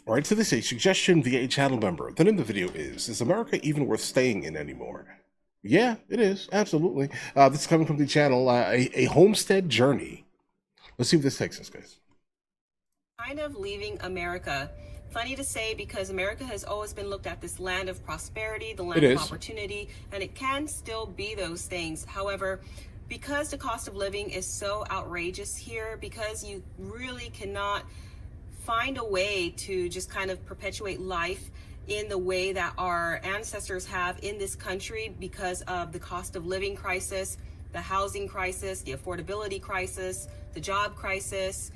All right, so this is a suggestion via a channel member. The name of the video is America even worth staying in anymore? Yeah, it is, absolutely. This is coming from the channel, a homestead journey. Let's see what this takes us, guys. Kind of leaving America. Funny to say, because America has always been looked at this land of prosperity, the land of opportunity, and it can still be those things. However, because the cost of living is so outrageous here, because you really cannot find a way to just kind of perpetuate life in the way that our ancestors have in this country because of the cost of living crisis, the housing crisis, the affordability crisis, the job crisis,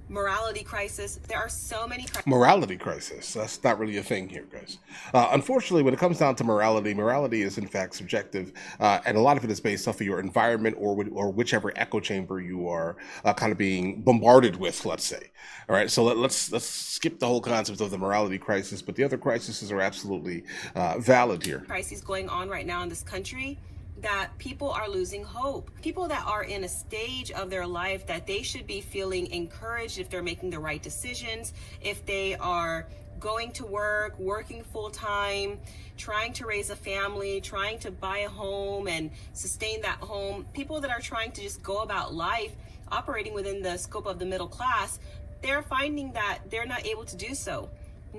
morality crisis. There are so many morality crisis. That's not really a thing here, guys. Unfortunately, when it comes down to morality is in fact subjective, and a lot of it is based off of your environment or whichever echo chamber you are kind of being bombarded with, let's say. All right, so let's skip the whole concept of the morality crisis, but the other crises are absolutely valid here. Crises going on right now in this country, that people are losing hope. People that are in a stage of their life that they should be feeling encouraged if they're making the right decisions, if they are going to work, working full time, trying to raise a family, trying to buy a home and sustain that home. People that are trying to just go about life operating within the scope of the middle class, they're finding that they're not able to do so.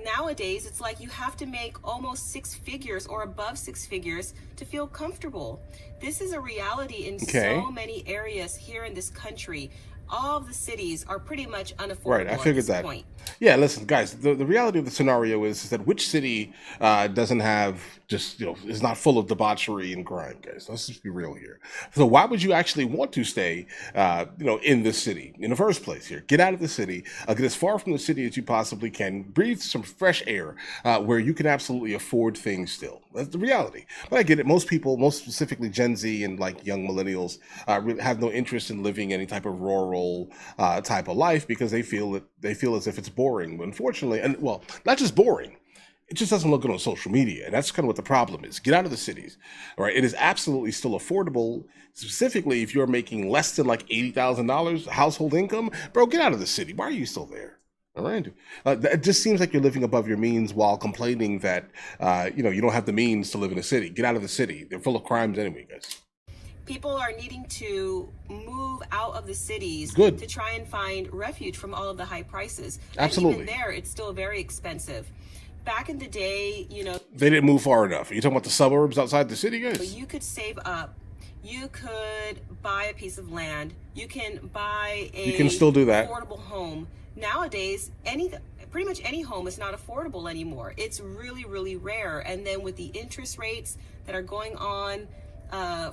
Nowadays, it's like you have to make almost 6 figures or above 6 figures to feel comfortable. This is a reality in so many areas here in this country. All of the cities are pretty much unaffordable. Right, I figured that. Point. Yeah, listen, guys, the reality of the scenario is that which city doesn't have just, is not full of debauchery and crime, guys. Let's just be real here. So why would you actually want to stay, in this city in the first place here? Get out of the city, get as far from the city as you possibly can, breathe some fresh air where you can absolutely afford things still. That's the reality. But I get it. Most people, most specifically Gen Z and like young millennials, really have no interest in living any type of rural type of life because they feel as if it's boring. But unfortunately, and well, not just boring, it just doesn't look good on social media. And that's kind of what the problem is. Get out of the cities. All right. It is absolutely still affordable, specifically if you're making less than like $80,000 household income. Bro, get out of the city. Why are you still there? All right. It just seems like you're living above your means while complaining that, you don't have the means to live in a city. Get out of the city. They're full of crimes anyway, guys. People are needing to move out of the cities to try and find refuge from all of the high prices. Absolutely. And even there, it's still very expensive. Back in the day, they didn't move far enough. Are you talking about the suburbs outside the city, guys? You could save up. You could buy a piece of land. You can buy you can still do that. Affordable home. Nowadays, pretty much any home is not affordable anymore. It's really, really rare. And then with the interest rates that are going on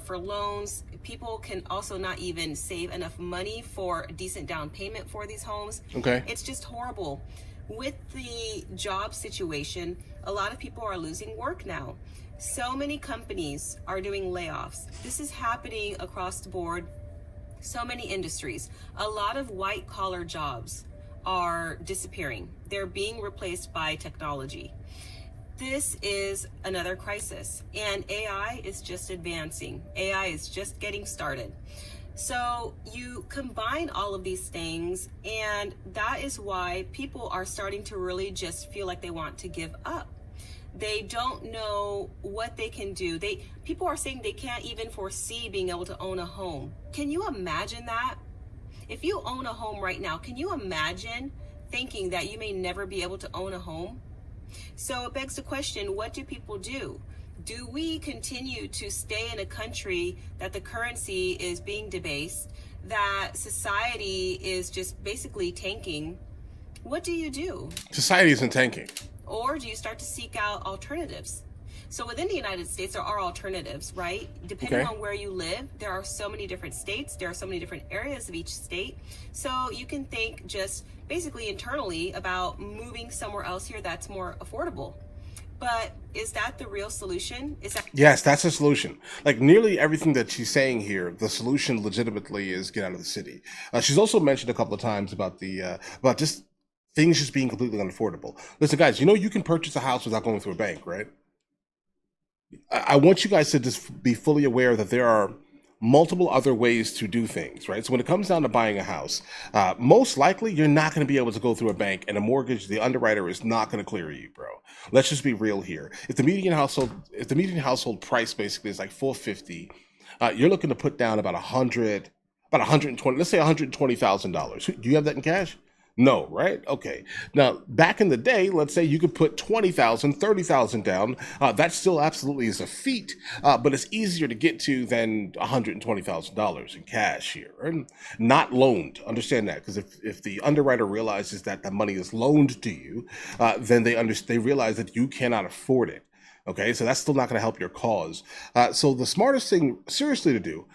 for loans, people can also not even save enough money for a decent down payment for these homes. Okay. It's just horrible. With the job situation, a lot of people are losing work now. So many companies are doing layoffs. This is happening across the board. So many industries. A lot of white collar jobs are disappearing. They're being replaced by technology. This is another crisis, and AI is just advancing. AI is just getting started. So you combine all of these things, and that is why people are starting to really just feel like they want to give up. They don't know what they can do. People are saying they can't even foresee being able to own a home. Can you imagine that? If you own a home right now, can you imagine thinking that you may never be able to own a home? So it begs the question, what do people do? Do we continue to stay in a country that the currency is being debased, that society is just basically tanking? What do you do? Society isn't tanking. Or do you start to seek out alternatives? So within the United States, there are alternatives, right? Depending on where you live, there are so many different states. There are so many different areas of each state. So you can think just basically internally about moving somewhere else here that's more affordable. But is that the real solution? Yes, that's a solution. Like nearly everything that she's saying here, the solution legitimately is get out of the city. She's also mentioned a couple of times about about just things just being completely unaffordable. Listen, guys, you can purchase a house without going through a bank, right? I want you guys to just be fully aware that there are multiple other ways to do things, right? So when it comes down to buying a house, most likely you're not going to be able to go through a bank, and a mortgage, the underwriter is not going to clear you, bro. Let's just be real here. If the median household price basically is like 450, you're looking to put down about 120, let's say $120,000. Do you have that in cash? No, right? Okay. Now, back in the day, let's say you could put 20,000, 30,000 down. That still absolutely is a feat, but it's easier to get to than $120,000 in cash here, and not loaned. Understand that, because if the underwriter realizes that the money is loaned to you, then they realize that you cannot afford it. Okay, so that's still not going to help your cause. So the smartest thing, seriously, to do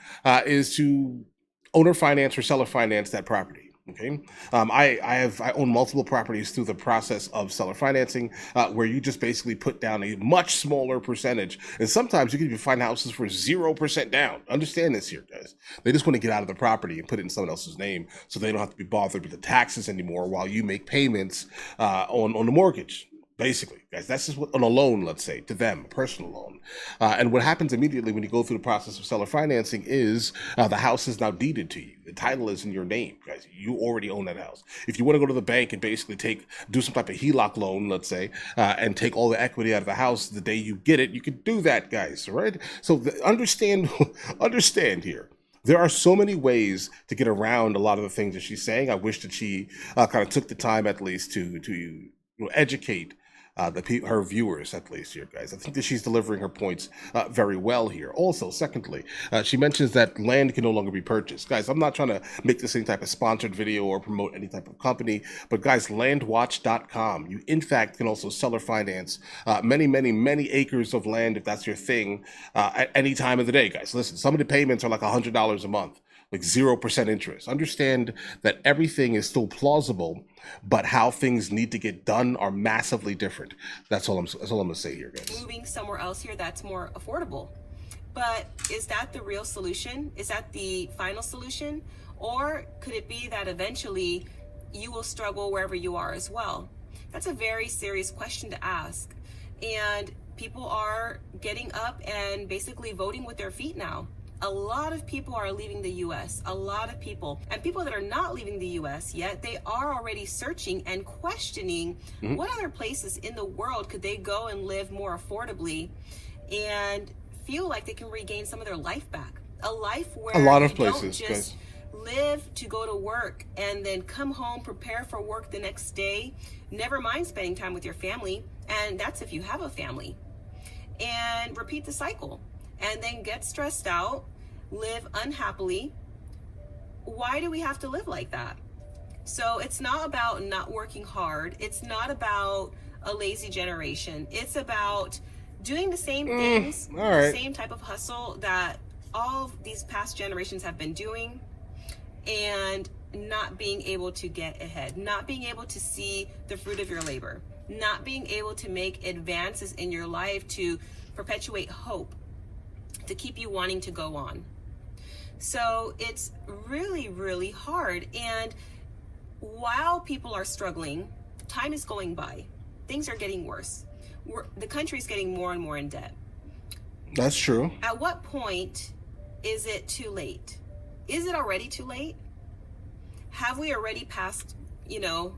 is to owner finance or seller finance that property. Okay, I own multiple properties through the process of seller financing, where you just basically put down a much smaller percentage, and sometimes you can even find houses for 0% down. Understand this here, guys. They just want to get out of the property and put it in someone else's name, so they don't have to be bothered with the taxes anymore while you make payments on the mortgage. Basically, guys, that's just on a loan, let's say, to them, a personal loan. And what happens immediately when you go through the process of seller financing is the house is now deeded to you. The title is in your name, guys. You already own that house. If you want to go to the bank and basically do some type of HELOC loan, let's say, and take all the equity out of the house the day you get it, you can do that, guys, all right? So understand here. There are so many ways to get around a lot of the things that she's saying. I wish that she kind of took the time at least to educate her viewers, at least here, guys. I think that she's delivering her points very well here. Also, secondly, she mentions that land can no longer be purchased. Guys, I'm not trying to make this any type of sponsored video or promote any type of company, but guys, landwatch.com, you in fact can also seller finance many acres of land, if that's your thing, at any time of the day, guys. Listen, some of the payments are like $100 a month, like 0% interest. Understand that everything is still plausible, but how things need to get done are massively different. That's all I'm gonna say here, guys. Moving somewhere else here that's more affordable. But is that the real solution? Is that the final solution? Or could it be that eventually you will struggle wherever you are as well? That's a very serious question to ask. And people are getting up and basically voting with their feet now. A lot of people are leaving the US, a lot of people. And people that are not leaving the US yet, they are already searching and questioning what other places in the world could they go and live more affordably and feel like they can regain some of their life back. A life where a lot of you places, don't just live to go to work and then come home, prepare for work the next day, never mind spending time with your family, and that's if you have a family, and repeat the cycle. And then get stressed out, live unhappily. Why do we have to live like that? So it's not about not working hard. It's not about a lazy generation. It's about doing the same things, the same type of hustle that all of these past generations have been doing, and not being able to get ahead, not being able to see the fruit of your labor, not being able to make advances in your life to perpetuate hope, to keep you wanting to go on. So it's really hard. And while people are struggling, time is going by. Things are getting worse. The country's getting more and more in debt. That's true. At what point is it too late? Is it already too late? Have we already passed,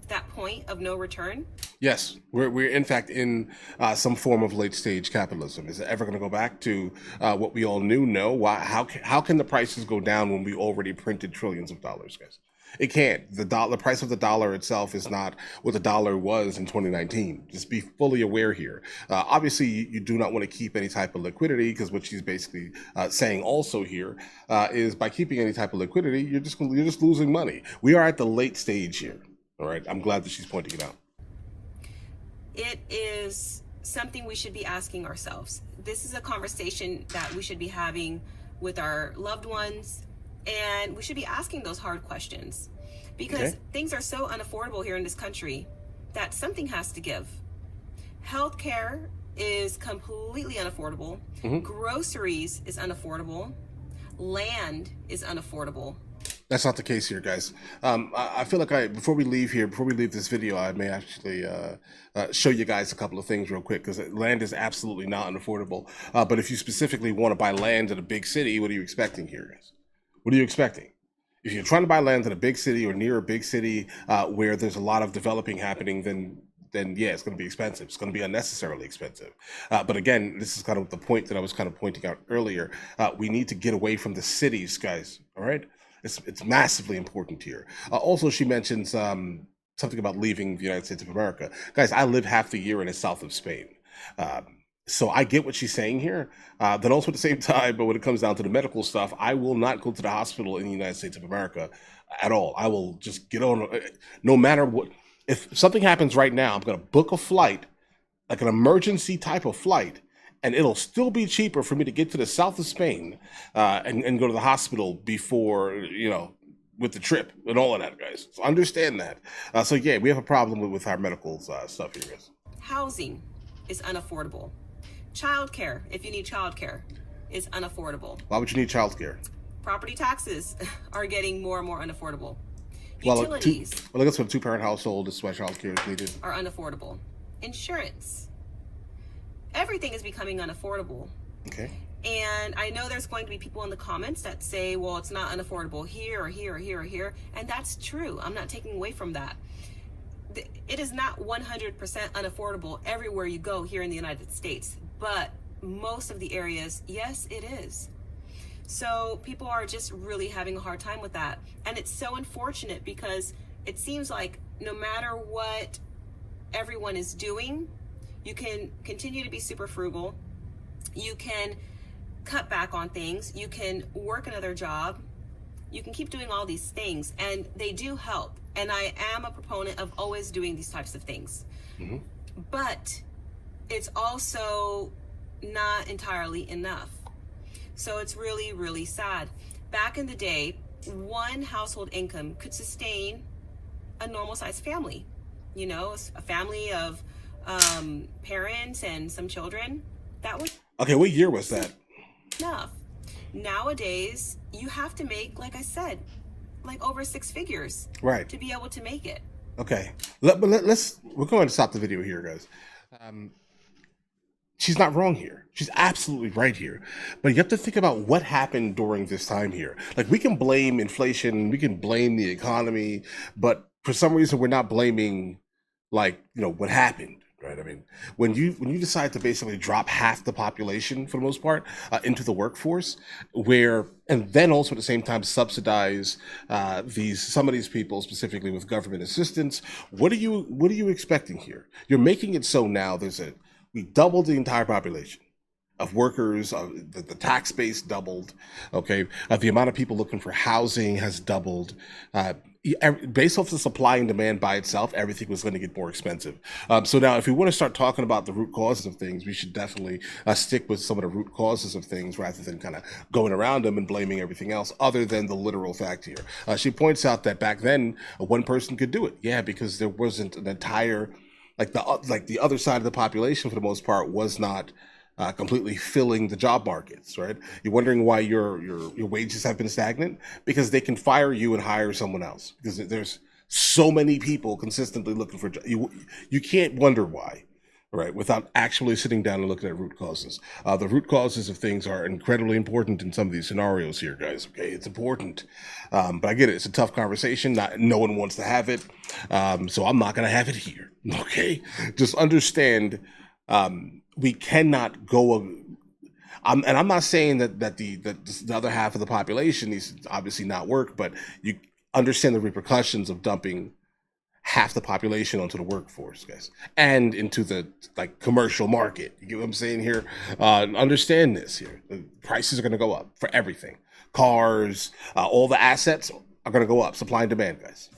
that point of no return? Yes, we're in fact in some form of late stage capitalism. Is it ever going to go back to what we all knew? No. Why? How can the prices go down when we already printed trillions of dollars, guys? It can't. The price of the dollar itself is not what the dollar was in 2019. Just be fully aware here. Obviously, you do not want to keep any type of liquidity, because what she's basically saying also here is by keeping any type of liquidity, you're just losing money. We are at the late stage here. All right. I'm glad that she's pointing it out. It is something we should be asking ourselves. This is a conversation that we should be having with our loved ones, and we should be asking those hard questions, because things are so unaffordable here in this country that something has to give. Healthcare is completely unaffordable. Groceries is unaffordable. Land is unaffordable. That's not the case here, guys. I feel like before we leave here, before we leave this video, I may actually show you guys a couple of things real quick, because land is absolutely not unaffordable. But if you specifically want to buy land in a big city, what are you expecting here, guys? What are you expecting? If you're trying to buy land in a big city or near a big city where there's a lot of developing happening, then yeah, it's going to be expensive. It's going to be unnecessarily expensive. But again, this is kind of the point that I was kind of pointing out earlier. We need to get away from the cities, guys. All right, it's massively important here. Also, she mentions something about leaving the United States of America. Guys, I live half the year in the south of Spain. So I get what she's saying here. Then also at the same time, but when it comes down to the medical stuff, I will not go to the hospital in the United States of America at all. I will just get on, no matter what. If something happens right now, I'm going to book a flight, like an emergency type of flight, and it'll still be cheaper for me to get to the south of Spain and go to the hospital before, with the trip and all of that, guys. So understand that. So yeah, we have a problem with our medical stuff here, guys. Housing is unaffordable. Childcare, if you need childcare, is unaffordable. Why would you need childcare? Property taxes are getting more and more unaffordable. Well, Utilities I guess for a two-parent household, this is why childcare is needed. Are unaffordable. Insurance. Everything is becoming unaffordable. Okay. And I know there's going to be people in the comments that say, well, it's not unaffordable here or here or here or here. And that's true. I'm not taking away from that. It is not 100% unaffordable everywhere you go here in the United States. But most of the areas, yes, it is. So people are just really having a hard time with that. And it's so unfortunate because it seems like no matter what everyone is doing, you can continue to be super frugal. You can cut back on things. You can work another job. You can keep doing all these things, and they do help. And I am a proponent of always doing these types of things. Mm-hmm. But it's also not entirely enough. So it's really, really sad. Back in the day, one household income could sustain a normal sized family. A family of parents and some children. That was okay. What year was that? Enough. Nowadays, you have to make, like I said, like over 6 figures, right, to be able to make it. Okay, we're going to stop the video here, guys. She's not wrong here. She's absolutely right here. But you have to think about what happened during this time here. Like, we can blame inflation, we can blame the economy, but for some reason we're not blaming, what happened, right? I mean, when you decide to basically drop half the population, for the most part, into the workforce, and then also at the same time subsidize some of these people, specifically with government assistance, what are you expecting here? You're making it so now we doubled the entire population of workers, the tax base doubled, okay? The amount of people looking for housing has doubled. Based off the supply and demand by itself, everything was going to get more expensive. So now if we want to start talking about the root causes of things, we should definitely stick with some of the root causes of things rather than kind of going around them and blaming everything else other than the literal fact here. She points out that back then, one person could do it. Yeah, because there wasn't an entire... the other side of the population, for the most part, was not completely filling the job markets, right? You're wondering why your wages have been stagnant? Because they can fire you and hire someone else. Because there's so many people consistently looking for jobs. You can't wonder why, right? Without actually sitting down and looking at root causes. The root causes of things are incredibly important in some of these scenarios here, guys. Okay, it's important. But I get it. It's a tough conversation. No one wants to have it. So I'm not going to have it here. Okay, just understand. We cannot go. And I'm not saying that the other half of the population needs to obviously not work, but you understand the repercussions of dumping half the population onto the workforce, guys, and into the commercial market. You get what I'm saying here? Understand this here. The prices are going to go up for everything. Cars, all the assets are going to go up. Supply and demand, guys.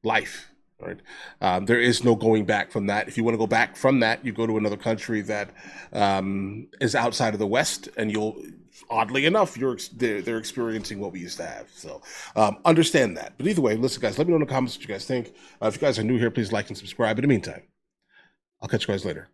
Life. Right? There is no going back from that. If you want to go back from that, you go to another country that is outside of the West, and oddly enough, they're experiencing what we used to have. So understand that. But either way, listen, guys, let me know in the comments what you guys think. If you guys are new here, please like and subscribe. In the meantime, I'll catch you guys later.